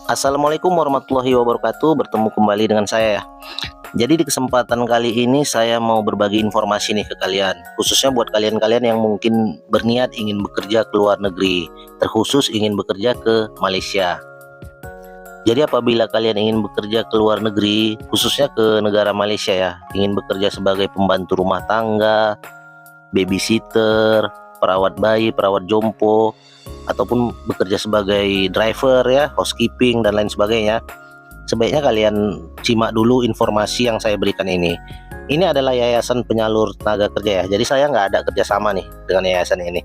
Assalamualaikum warahmatullahi wabarakatuh. Bertemu kembali dengan saya ya. Jadi di kesempatan kali ini saya mau berbagi informasi nih ke kalian, khususnya buat kalian-kalian yang mungkin berniat ingin bekerja ke luar negeri, terkhusus ingin bekerja ke Malaysia. Jadi apabila kalian ingin bekerja ke luar negeri, khususnya ke negara Malaysia ya, ingin bekerja sebagai pembantu rumah tangga, babysitter, perawat bayi, perawat jompo, ataupun bekerja sebagai driver ya, housekeeping dan lain sebagainya, sebaiknya kalian simak dulu informasi yang saya berikan ini. Ini adalah yayasan penyalur tenaga kerja ya, jadi saya nggak ada kerjasama nih dengan yayasan ini.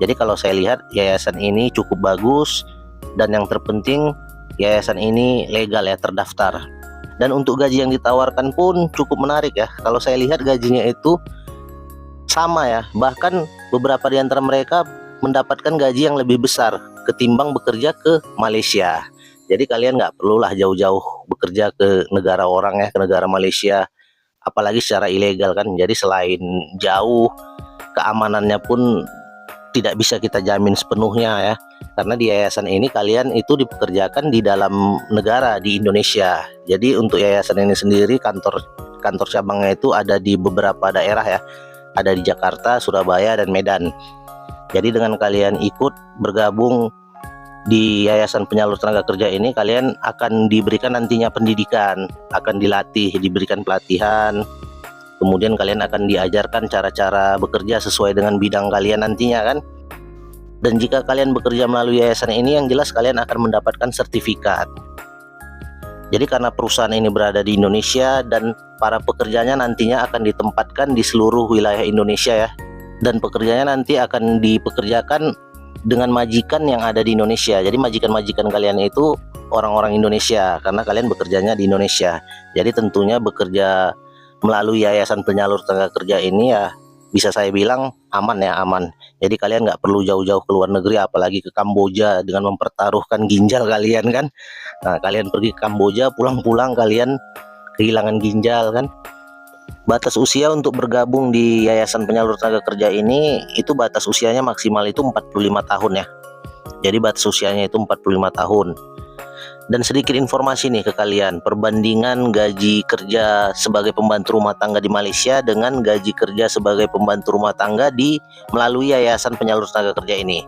Jadi kalau saya lihat yayasan ini cukup bagus, dan yang terpenting yayasan ini legal ya, terdaftar. Dan untuk gaji yang ditawarkan pun cukup menarik ya. Kalau saya lihat gajinya itu sama ya, bahkan beberapa di antara mereka mendapatkan gaji yang lebih besar ketimbang bekerja ke Malaysia. Jadi kalian nggak perlulah jauh-jauh bekerja ke negara orang ya, ke negara Malaysia, apalagi secara ilegal kan. Jadi selain jauh, keamanannya pun tidak bisa kita jamin sepenuhnya ya, karena di yayasan ini kalian itu dipekerjakan di dalam negara, di Indonesia. Jadi untuk yayasan ini sendiri kantor cabangnya itu ada di beberapa daerah ya, ada di Jakarta, Surabaya, dan Medan. Jadi dengan kalian ikut bergabung di yayasan penyalur tenaga kerja ini, kalian akan diberikan nantinya pendidikan, akan dilatih, diberikan pelatihan, kemudian kalian akan diajarkan cara-cara bekerja sesuai dengan bidang kalian nantinya kan. Dan jika kalian bekerja melalui yayasan ini, yang jelas kalian akan mendapatkan sertifikat. Jadi karena perusahaan ini berada di Indonesia dan para pekerjanya nantinya akan ditempatkan di seluruh wilayah Indonesia ya, dan pekerjanya nanti akan dipekerjakan dengan majikan yang ada di Indonesia. Jadi majikan-majikan kalian itu orang-orang Indonesia, karena kalian bekerjanya di Indonesia. Jadi tentunya bekerja melalui yayasan penyalur tenaga kerja ini ya, bisa saya bilang aman ya, aman. Jadi kalian nggak perlu jauh-jauh ke luar negeri, apalagi ke Kamboja dengan mempertaruhkan ginjal kalian kan. Nah, kalian pergi ke Kamboja, pulang-pulang kalian kehilangan ginjal kan. Batas usia untuk bergabung di yayasan penyalur tenaga kerja ini, itu batas usianya maksimal itu 45 tahun ya. Jadi batas usianya itu 45 tahun. Dan sedikit informasi nih ke kalian, perbandingan gaji kerja sebagai pembantu rumah tangga di Malaysia dengan gaji kerja sebagai pembantu rumah tangga melalui yayasan penyalur tenaga kerja ini.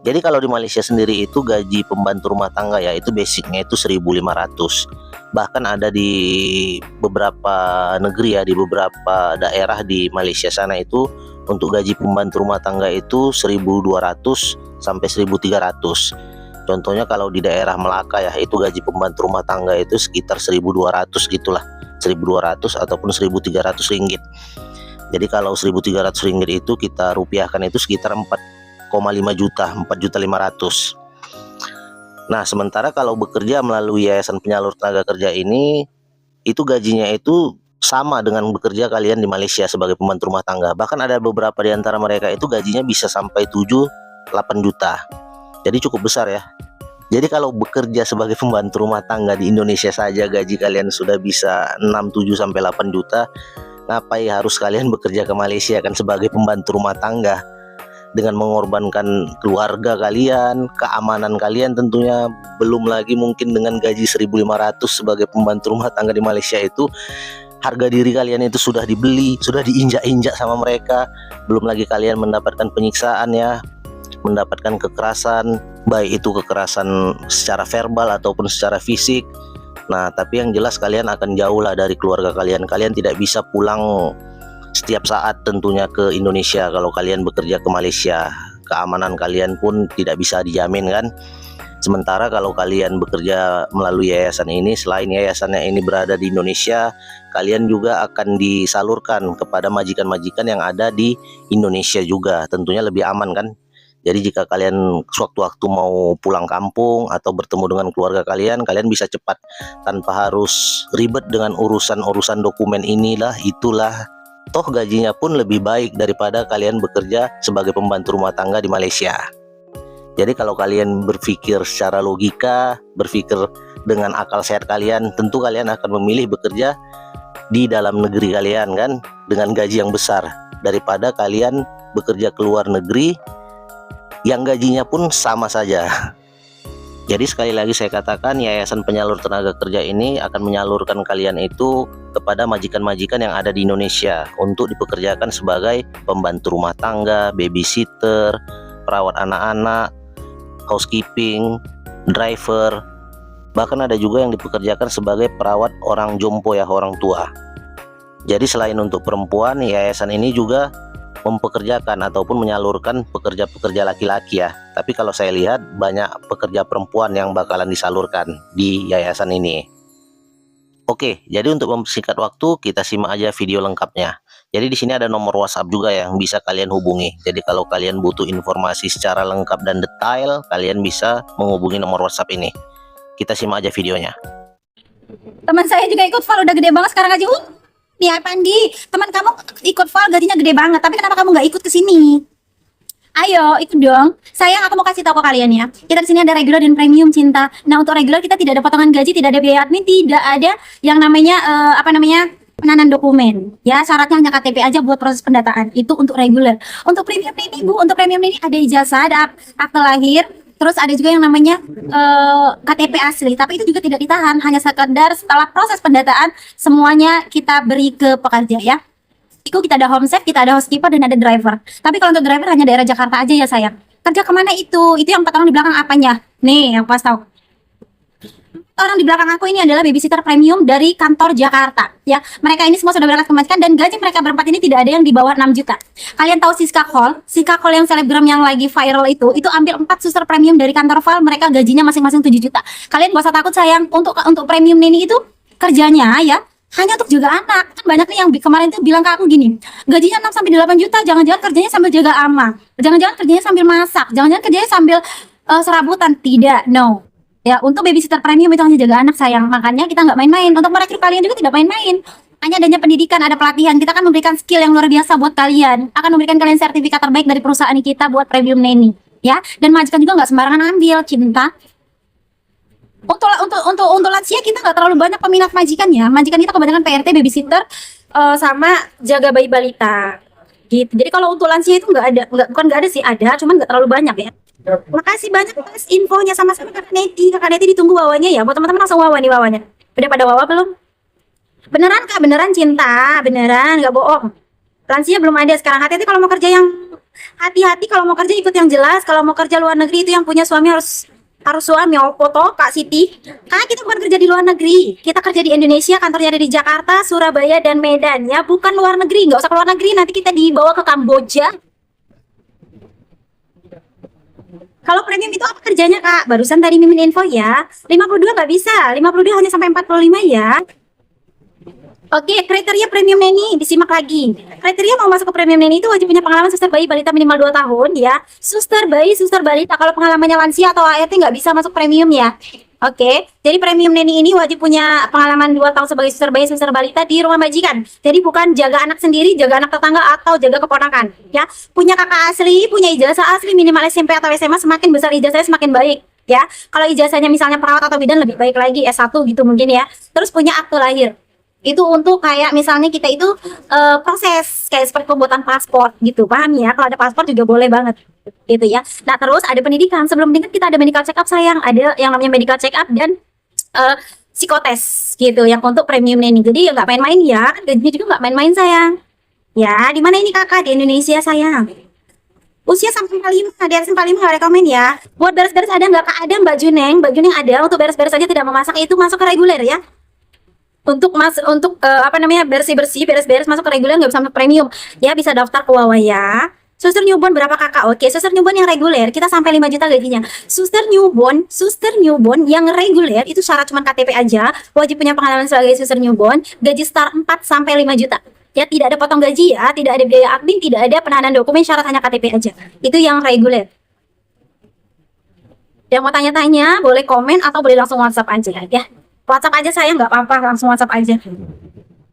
Jadi kalau di Malaysia sendiri itu gaji pembantu rumah tangga ya, itu basicnya itu 1.500. Bahkan ada di beberapa negeri ya, di beberapa daerah di Malaysia sana itu untuk gaji pembantu rumah tangga itu 1.200 sampai 1.300. Contohnya kalau di daerah Melaka ya, itu gaji pembantu rumah tangga itu sekitar 1.200 gitulah, 1.200 ataupun 1.300 ringgit. Jadi kalau 1.300 ringgit itu kita rupiahkan itu sekitar 4,5 juta, 4.500.000. Nah, sementara kalau bekerja melalui yayasan penyalur tenaga kerja ini, itu gajinya itu sama dengan bekerja kalian di Malaysia sebagai pembantu rumah tangga. Bahkan ada beberapa di antara mereka itu gajinya bisa sampai 7-8 juta. Jadi cukup besar ya. Jadi kalau bekerja sebagai pembantu rumah tangga di Indonesia saja gaji kalian sudah bisa 6, 7 sampai 8 juta, ngapain harus kalian bekerja ke Malaysia kan sebagai pembantu rumah tangga, dengan mengorbankan keluarga kalian, keamanan kalian tentunya, belum lagi mungkin dengan gaji 1.500 sebagai pembantu rumah tangga di Malaysia itu harga diri kalian itu sudah dibeli, sudah diinjak-injak sama mereka. Belum lagi kalian mendapatkan penyiksaan ya, mendapatkan kekerasan, baik itu kekerasan secara verbal ataupun secara fisik. Nah, tapi yang jelas kalian akan jauh lah dari keluarga kalian. Kalian tidak bisa pulang setiap saat tentunya ke Indonesia kalau kalian bekerja ke Malaysia. Keamanan kalian pun tidak bisa dijamin kan. Sementara kalau kalian bekerja melalui yayasan ini, selain yayasannya ini berada di Indonesia, kalian juga akan disalurkan kepada majikan-majikan yang ada di Indonesia juga. Tentunya lebih aman kan. Jadi jika kalian sewaktu-waktu mau pulang kampung atau bertemu dengan keluarga kalian, kalian bisa cepat tanpa harus ribet dengan urusan-urusan dokumen inilah itulah. Toh gajinya pun lebih baik daripada kalian bekerja sebagai pembantu rumah tangga di Malaysia. Jadi kalau kalian berpikir secara logika, berpikir dengan akal sehat kalian, tentu kalian akan memilih bekerja di dalam negeri kalian kan, dengan gaji yang besar, daripada kalian bekerja ke luar negeri yang gajinya pun sama saja. Jadi sekali lagi saya katakan, Yayasan Penyalur Tenaga Kerja ini akan menyalurkan kalian itu kepada majikan-majikan yang ada di Indonesia untuk dipekerjakan sebagai pembantu rumah tangga, babysitter, perawat anak-anak, housekeeping, driver, bahkan ada juga yang dipekerjakan sebagai perawat orang jompo ya, orang tua. Jadi selain untuk perempuan, yayasan ini juga mempekerjakan ataupun menyalurkan pekerja-pekerja laki-laki ya. Tapi kalau saya lihat banyak pekerja perempuan yang bakalan disalurkan di yayasan ini. Oke, jadi untuk mempersingkat waktu kita simak aja video lengkapnya. Jadi di sini ada nomor WhatsApp juga yang bisa kalian hubungi. Jadi kalau kalian butuh informasi secara lengkap dan detail, kalian bisa menghubungi nomor WhatsApp ini. Kita simak aja videonya. Teman saya juga ikut Val, udah gede banget sekarang aja. Nih Pandi, teman kamu ikut Val gajinya gede banget, tapi kenapa kamu nggak ikut ke sini? Ayo ikut dong. Sayang, aku mau kasih tahu ke kalian ya. Kita di sini ada regular dan premium, Cinta. Nah, untuk regular kita tidak ada potongan gaji, tidak ada biaya admin, tidak ada yang namanya penandanan dokumen. Ya, syaratnya hanya KTP aja buat proses pendataan. Itu untuk regular. Untuk premium ini, Bu, untuk premium ini ada ijazah, ada akte lahir. Terus ada juga yang namanya KTP asli, tapi itu juga tidak ditahan, hanya sekedar setelah proses pendataan semuanya kita beri ke pekerja ya. Itu kita ada home chef, kita ada housekeeper dan ada driver. Tapi kalau untuk driver hanya daerah Jakarta aja ya sayang. Kerja kemana itu? Itu yang 4 orang di belakang apanya? Nih yang pas tahu. Orang di belakang aku ini adalah babysitter premium dari kantor Jakarta ya. Mereka ini semua sudah berangkat ke majikan dan gaji mereka berempat ini tidak ada yang di bawah 6 juta. Kalian tahu Siska Call yang selebgram yang lagi viral itu ambil 4 suster premium dari kantor Val, mereka gajinya masing-masing 7 juta. Kalian gak usah takut sayang, untuk premium ini itu kerjanya ya hanya untuk jaga anak. Kan banyak nih yang kemarin tuh bilang ke aku gini, gajinya 6 sampai 8 juta, jangan-jangan kerjanya sambil jaga ama, jangan-jangan kerjanya sambil masak, jangan-jangan kerjanya sambil serabutan. Tidak, no. Ya, untuk babysitter premium itu hanya jaga anak sayang. Makanya kita nggak main-main. Untuk merekrut kalian juga tidak main-main. Hanya adanya pendidikan, ada pelatihan. Kita akan memberikan skill yang luar biasa buat kalian. Akan memberikan kalian sertifikat terbaik dari perusahaan kita buat premium nanny. Ya, dan majikan juga nggak sembarangan ambil, Cinta. Untuk lansia kita nggak terlalu banyak peminat majikan ya. Majikan kita kebanyakan PRT, babysitter, sama jaga bayi balita. Gitu. Jadi kalau untuk lansia itu nggak ada, bukan nggak ada sih, ada, cuman nggak terlalu banyak ya. Makasih banyak Mas infonya, sama-sama Kakak Neti. Kakak Neti ditunggu wawanya ya. Buat teman-teman langsung wawa nih wawanya. Udah pada wawa belum? Beneran Kak, beneran Cinta, beneran nggak bohong. Lansia belum ada sekarang. Hati-hati kalau mau kerja hati-hati kalau mau kerja ikut yang jelas. Kalau mau kerja luar negeri itu yang punya suami harus suami. Foto Kak Siti. Karena kita bukan kerja di luar negeri. Kita kerja di Indonesia, kantornya ada di Jakarta, Surabaya dan Medan ya, bukan luar negeri. Nggak usah ke luar negeri, nanti kita dibawa ke Kamboja. Kalau premium itu apa kerjanya Kak? Barusan tadi Mimin info ya. 52 nggak bisa, 52 hanya sampai 45 ya. Oke, kriteria premium nanny disimak lagi. Kriteria mau masuk ke premium nanny itu wajib punya pengalaman suster bayi balita minimal 2 tahun ya. Suster bayi, suster balita. Kalau pengalamannya lansia atau ART nggak bisa masuk premium ya. Oke, jadi premium nanny ini wajib punya pengalaman 2 tahun sebagai suster bayi, suster balita di rumah majikan. Jadi bukan jaga anak sendiri, jaga anak tetangga atau jaga keponakan ya. Punya kakak asli, punya ijazah asli minimal SMP atau SMA, semakin besar ijazahnya semakin baik ya. Kalau ijazahnya misalnya perawat atau bidan lebih baik lagi, S1 gitu mungkin ya. Terus punya akte lahir. Itu untuk kayak misalnya kita itu proses kayak seperti pembuatan paspor gitu, paham ya? Kalau ada paspor juga boleh banget gitu ya. Nah terus ada pendidikan, sebelum menikah kita ada medical check up sayang, ada yang namanya medical check up dan psikotes gitu yang untuk premium nanny. Jadi ya nggak main-main ya, gajinya juga nggak main-main sayang ya. Di mana ini kakak? Di Indonesia sayang. Usia sampai 45, di atas 45 nggak rekomen ya. Buat beres-beres ada nggak Kak? Ada Mbak Juneng ada. Untuk beres-beres aja tidak memasak itu masuk ke reguler ya. Untuk bersih-bersih, beres-beres masuk ke reguler, nggak bisa masuk premium ya. Bisa daftar ke Wawa ya. Suster newborn berapa kakak? Oke, suster newborn yang reguler kita sampai 5 juta gajinya. Suster newborn yang reguler itu syarat cuma KTP aja, wajib punya pengalaman sebagai suster newborn, gaji start 4 sampai 5 juta. Ya, tidak ada potong gaji ya, tidak ada biaya admin, tidak ada penahanan dokumen, syarat hanya KTP aja. Itu yang reguler. Yang mau tanya-tanya boleh komen atau boleh langsung WhatsApp aja ya. WhatsApp aja saya nggak apa-apa, langsung WhatsApp aja.